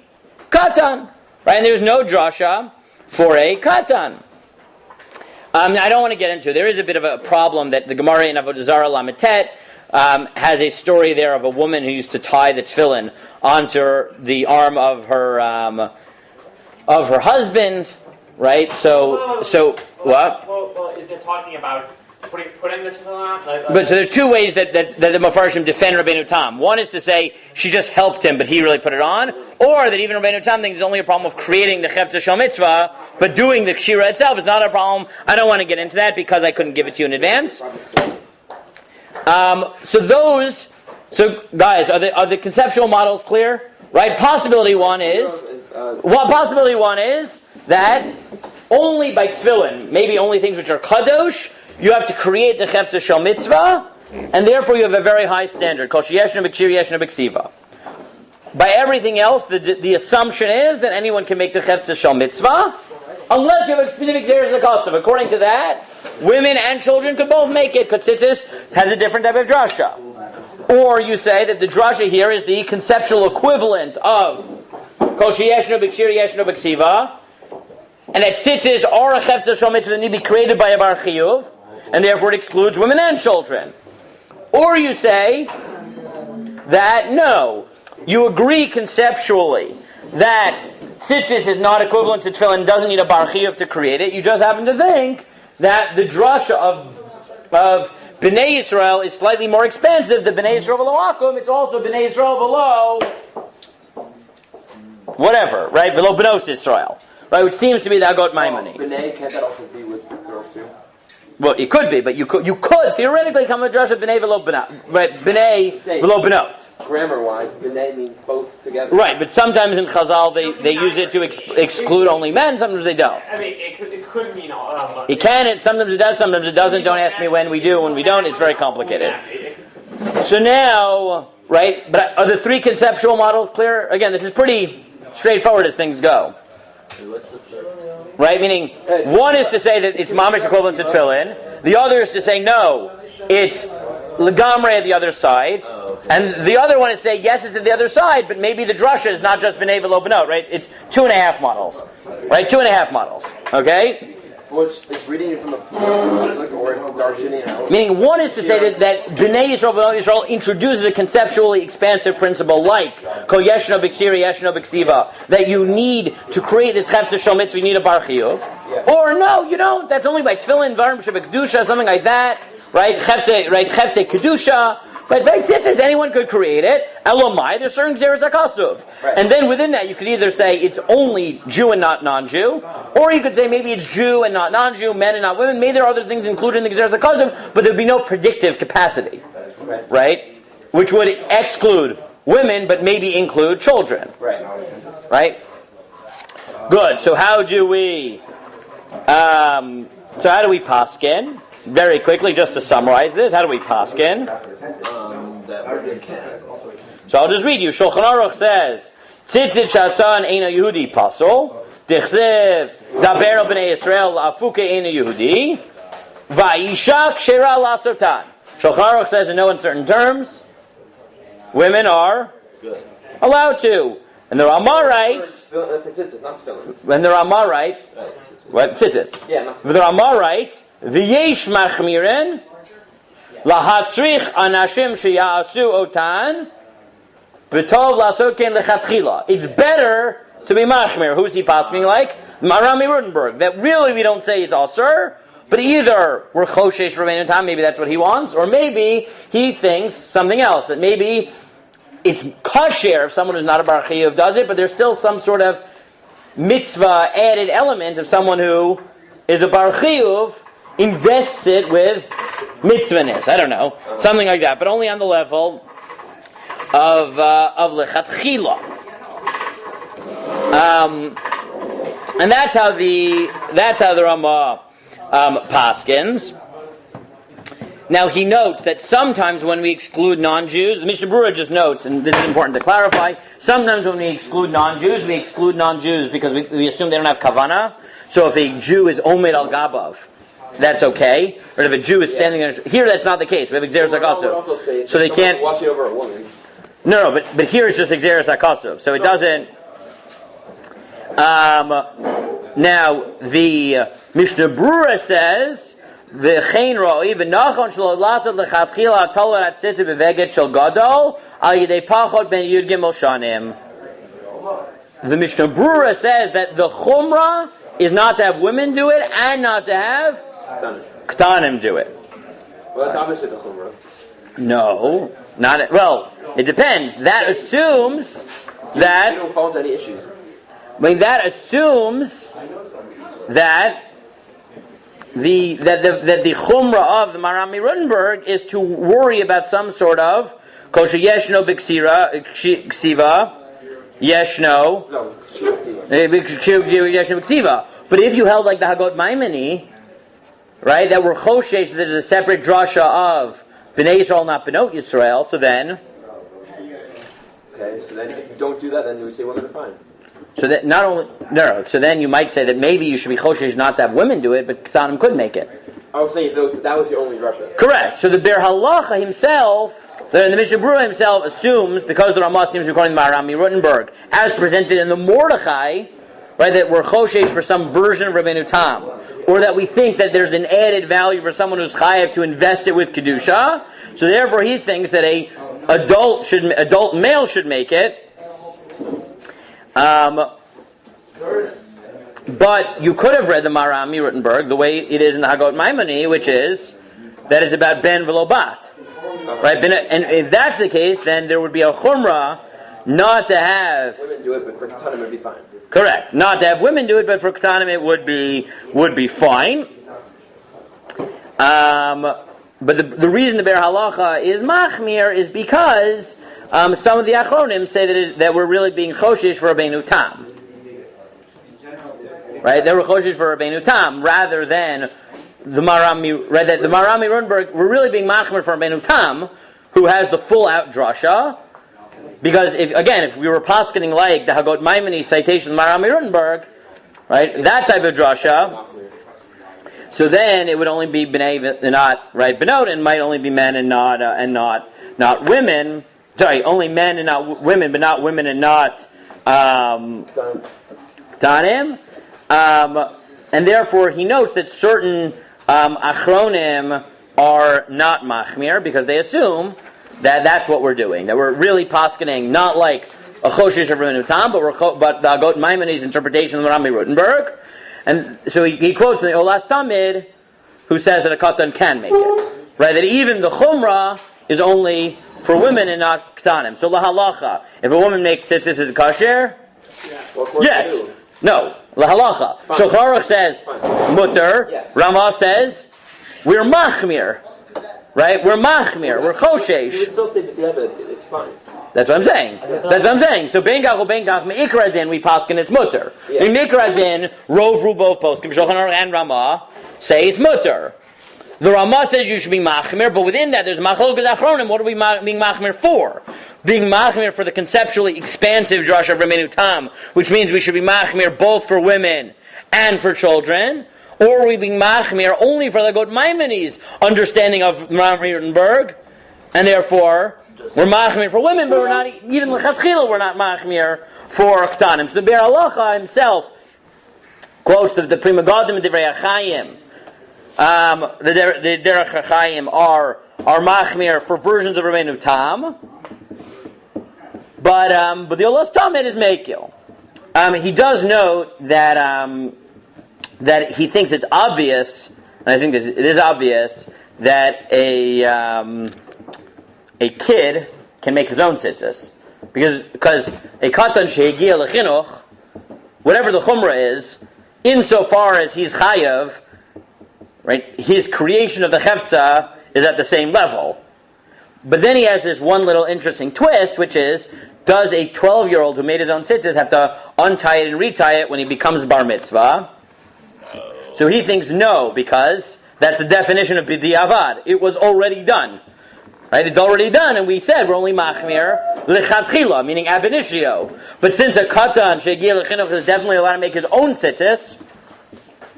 katan. Right, and there's no drasha for a katan. I don't want to get into it. There is a bit of a problem that the Gemara in Avodah Zarah Lametet has a story there of a woman who used to tie the tefillin onto the arm of her husband, right? So what? Well, is it talking about putting this on? But so there are two ways that the Mefarshim defend Rabbeinu Tam. One is to say she just helped him, but he really put it on, or that even Rabbeinu Tam thinks it's only a problem of creating the chefza shel mitzvah, but doing the kshira itself is not a problem. I don't want to get into that because I couldn't give it to you in advance. So guys, are the conceptual models clear? Right? Possibility one is that only by tefillin, maybe only things which are kadosh, you have to create the chefza shel mitzvah, and therefore you have a very high standard. Kol sheyeshna b'kshir, yeshna b'ksiva. By everything else, the assumption is that anyone can make the chefza shel mitzvah, unless you have a specific Gzeres HaKosov. According to that, women and children could both make it, because tzitzis has a different type of drasha. Or you say that the drasha here is the conceptual equivalent of kol sheyeshna b'kshir, yeshna b'ksiva, and that tzitzis are a chefza shel mitzvah that need to be created by a bar chiyuv, and therefore it excludes women and children. Or you say that no, you agree conceptually that tzitzis is not equivalent to tefillin and doesn't need a bar chiyuv to create it. You just happen to think that the drasha of B'nai Yisrael is slightly more expansive than B'nai Yisrael below Akum. It's also B'nai Yisrael below whatever, right? Below B'nos Yisrael, right? Which seems to be the Hagot Maimoni. B'nai, can't that also be with girls too? Well, it could be, but you could theoretically come to Josh of B'nai below B'nai, right? B'nai below B'not. Grammar-wise, B'nai means both together. Right, but sometimes in Chazal they use it to exclude only men. Sometimes they don't. I mean, it could mean all. It can. Sometimes it does. Sometimes it doesn't. Don't ask me when we do. When we don't, it's very complicated. So now, right? But are the three conceptual models clear? Again, this is pretty straightforward as things go. What's the third? Right? Meaning, one is to say that it's mamish equivalent to tefillin. The other is to say no, it's legamre at the other side. And the other one is to say yes, it's at the other side, but maybe the drasha is not just b'nei v'lo b'not, right? It's 2.5 models, right? 2.5 models. Okay. Well, it's reading it from the or it's darshini. Meaning, one is to say that B'nai Yisrael, B'nai Yisrael introduces a conceptually expansive principle like Kol Yeshno B'Ksira, Yeshno B'Ksiva, that you need to create this Chefta Shel Mitzvah, you need a Bar Chiyuv. Or no, you don't. That's only by Tefillin, Varim Shebekdusha, something like that, right? Chefte Kedusha. But by Tzitzit, anyone could create it. Elomai, there's certain Xeris HaKasuv. Right. And then within that, you could either say it's only Jew and not non-Jew, or you could say maybe it's Jew and not non-Jew, men and not women. Maybe there are other things included in the Xeris HaKasuv, but there'd be no predictive capacity. Right? Which would exclude women, but maybe include children. Right? Good. So how do we paskin? Very quickly, just to summarize this, how do we paskin? So I'll just read you. Shulchan Aruch says, Tzitzit shatzan eina Yehudi pasol, Dichsev daber al b'nei Yisrael afuke eina Yehudi, va'isha kshera lasotan. Shulchan Aruch says in no uncertain terms, women are allowed to. And the Ramah writes, when the Ramah writes, what? Tzitzit. Yeah, not the Ramah writes, V'yesh machmirin lahatzrich anashim sheya'asu otan v'tov lasot ken lechatchila. It's better to be machmir. Who's he passing like? Marami Rutenberg. That really we don't say it's asur, but either we're choshesh Rabbeinu Tam, maybe that's what he wants, or maybe he thinks something else, that maybe it's kosher if someone who's not a bar chiyuv does it, but there's still some sort of mitzvah added element of someone who is a bar chiyuv invests it with mitzvahness. I don't know, something like that, but only on the level of lechatchila. And that's how the Ramah paskins. Now he notes that sometimes when we exclude non-Jews, the Mishnah Berurah just notes, and this is important to clarify, sometimes when we exclude non-Jews because we assume they don't have kavana. So if a Jew is omed al gabav, that's okay. Or if a Jew is standing there, here that's not the case. We have Xeris HaKasuv. So they can't watch it over a woman. No, but here it's just Xeris HaKasuv. So it doesn't. Now the Mishnah Berurah says v'chein ro'i v'nachon shelo lasot lechatchila tolat tzitzit beveget shel gadol al yidei pachot ben yud gimel shanim. The Mishnah Berurah says that the chumrah is not to have women do it and not to have Ktanim do it. Well, that's obviously the chumrah. No, not well. It depends. That assumes that you don't fall into any issues. I mean, that assumes that the chumrah of the Marami Rutenberg is to worry about some sort of kosher yeshno b'ksiva yeshno b'ksiva. But if you held like the Hagot Maimoni, right, that were choshesh, that there's a separate drasha of B'nai Yisrael, not B'not Yisrael, so then... Okay, so then if you don't do that, then you would say women are fine. So that not only... No, so then you might say that maybe you should be choshesh not to have women do it, but Ktanim could make it. I was saying if that was your only drasha. Correct. So the Ber Halacha himself, the Mishnah Berurah himself assumes, because the Ramah seems to be quoting Marami Rutenberg, as presented in the Mordechai, right, that we're choshesh for some version of Rabbeinu Tam, or that we think that there's an added value for someone who's chayav to invest it with kedusha. So therefore, he thinks that a adult male should make it. But you could have read the Marami Rutenberg the way it is in the Hagot Maimoni, which is that it's about ben v'lo bat. Right? And if that's the case, then there would be a chumrah not to have women do it, but for katanim it'd be fine. correct. Not to have women do it, but for katanim it would be fine. But the reason the Ber Halacha is machmir is because some of the achronim say that we're really being choshish for Rabbeinu Tam. Right? They were choshish for Rabbeinu Tam rather than the Marami. Right? That the Marami Runberg we're really being machmir for Rabbeinu Tam, who has the full out drasha. Because if we were poskening like the Hagot Maimoni citation of Marami Runberg, right? That type of drasha. So then it would only be b'nei, not right benot, and might only be men and not women. Sorry, only men and not women, but not women and not tanim. And therefore, he notes that certain achronim are not machmir because they assume that that's what we're doing. That we're really poskening not like a choshish of Rabbeinu Tam, but the Hagot Maimoni's interpretation of Rami Rutenberg. And so he quotes from the Olas Tamid, who says that a katan can make it, right? That even the chumrah is only for women and not ktanim. So lahalacha, if a woman makes tzitzit, is it kosher? Yes. No. Lahalacha. So Baruch says mutter. Yes. Ramah says we're machmir, right? We're machmir. We're choshesh. You would still say that it's fine. That's what I'm saying. That's what I'm saying. So ben gach meikra din we paskin it's mutter. In meikra din rov both poskim Shulchan Aruch and Ramah say it's mutter. The Ramah says you should be machmir, but within that there's machlokas achronim. What are we being machmir for? Being machmir for the conceptually expansive drasha of Rabbeinu Tam, which means we should be machmir both for women and for children, or are we being machmir only for the Hagot Maimoni's understanding of Rami Rutenberg, and therefore we're machmir for women, but we're not even lechatchila. We're not machmir for ktanim. So the Ber Halacha himself quotes the Prima Gadim and Divrei Achayim. The Derech Achayim are machmir for versions of Rabbeinu Tam, but the Olas Tamid is mekil. He does note that he thinks it's obvious, and I think it is obvious that a kid can make his own tzitzis. Because a katan shehigia lechinuch, whatever the chumrah is, insofar as he's chayav, right, his creation of the chefza is at the same level. But then he has this one little interesting twist, which is, does a 12-year-old who made his own tzitzis have to untie it and retie it when he becomes bar mitzvah? So he thinks no, because that's the definition of b'diavad. It was already done. Right, it's already done, and we said we're only machmir lechatchila, meaning ab initio. But since a katan shegiel lechinuch is definitely allowed to make his own tzitzis,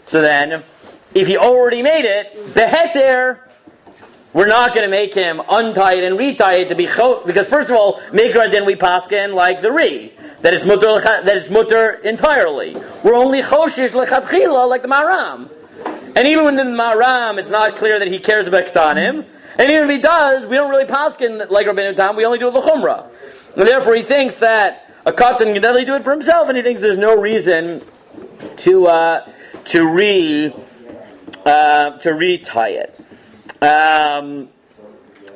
so then if he already made it, beheter, we're not going to make him untie it and retie it to be because first of all, mikra din we paskin like the re that it's mutter entirely. We're only choshish lechatchila like the maram, and even when the maram, it's not clear that he cares about ktanim. And even if he does, we don't really paskin like Rabbeinu Tam. We only do it l'chumrah, and therefore he thinks that a katan can definitely do it for himself, and he thinks there's no reason to retie it.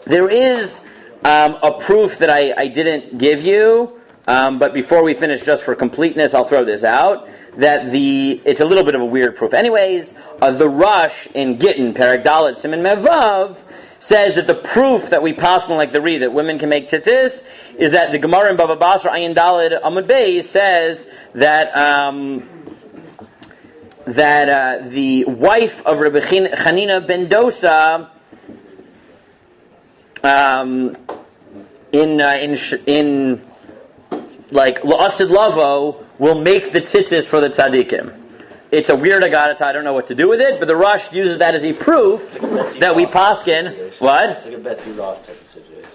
There is a proof that I didn't give you, but before we finish, just for completeness, I'll throw this out. That it's a little bit of a weird proof. Anyways, the Rush in Gittin, Perek Dalet, Siman Mevav, says that the proof that we pass on like the Re, that women can make tzitzis, is that the Gemara in Baba Basra, Ayin Daled Amud Beis, says that the wife of Rabbi Chanina ben Dosa in like La'asid Lavo will make the tzitzis for the tzaddikim. It's a weird agadata. I don't know what to do with it, but the Rush uses that as a proof that we paskin. What? It's like a Betsy Ross type of situation.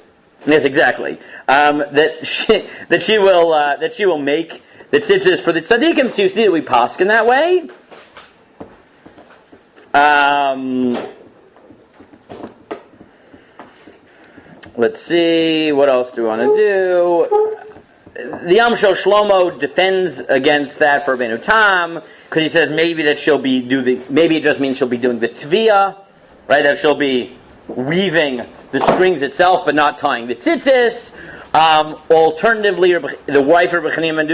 Yes, exactly. That she will make the tzitzis for the tzaddikim. So you see that we paskin that way. Let's see. What else do we want to do? The Yamshel Shlomo defends against that for Rabbeinu Tam because he says maybe that maybe it just means she'll be doing the tviyah, right? That she'll be weaving the strings itself, but not tying the tzitzis. Alternatively, the wife of Rabbi Chanina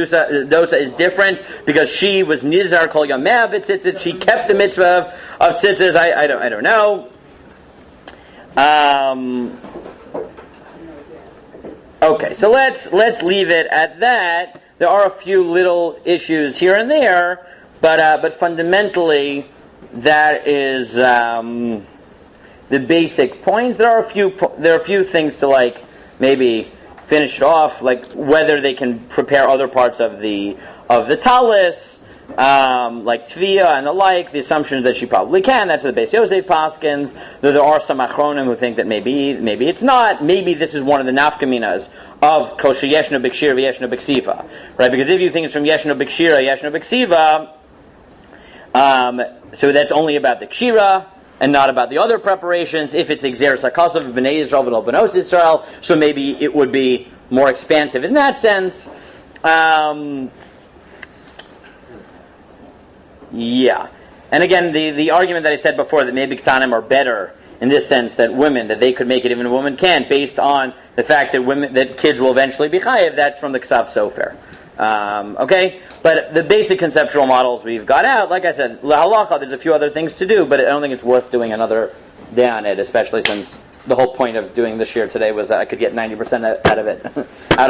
Dosa is different because she was nizar kol yameh b'tzitzit. She kept the mitzvah of tzitzis. I don't know. Okay, so let's leave it at that. There are a few little issues here and there, but fundamentally, that is the basic point. There are a few things to maybe finish it off, like whether they can prepare other parts of the talis, like tviyah and the like. The assumption is that she probably can. That's the Beis Yosef paskins. Though there are some achronim who think that maybe it's not. Maybe this is one of the nafkaminas of kosher yeshno b'kshira v'yeshno b'ksiva, right? Because if you think it's from yeshno b'kshira, yeshno b'ksiva, so that's only about the kshira and not about the other preparations. If it's exeris hakasav b'nei Yisrael v'lo b'nos Yisrael, so maybe it would be more expansive in that sense. Yeah. And again, the argument that I said before that maybe Ktanim are better in this sense that women, that they could make it even a woman can't, based on the fact that kids will eventually be chayiv, that's from the Ksav Sofer. Okay? But the basic conceptual models we've got out, like I said, halacha, there's a few other things to do, but I don't think it's worth doing another day on it, especially since the whole point of doing this year today was that I could get 90% out of it, out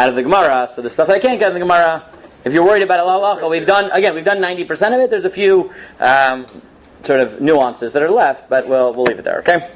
of the Gemara. So the stuff that I can't get in the Gemara, if you're worried about halacha, we've done 90% of it. There's a few sort of nuances that are left, but we'll leave it there, okay?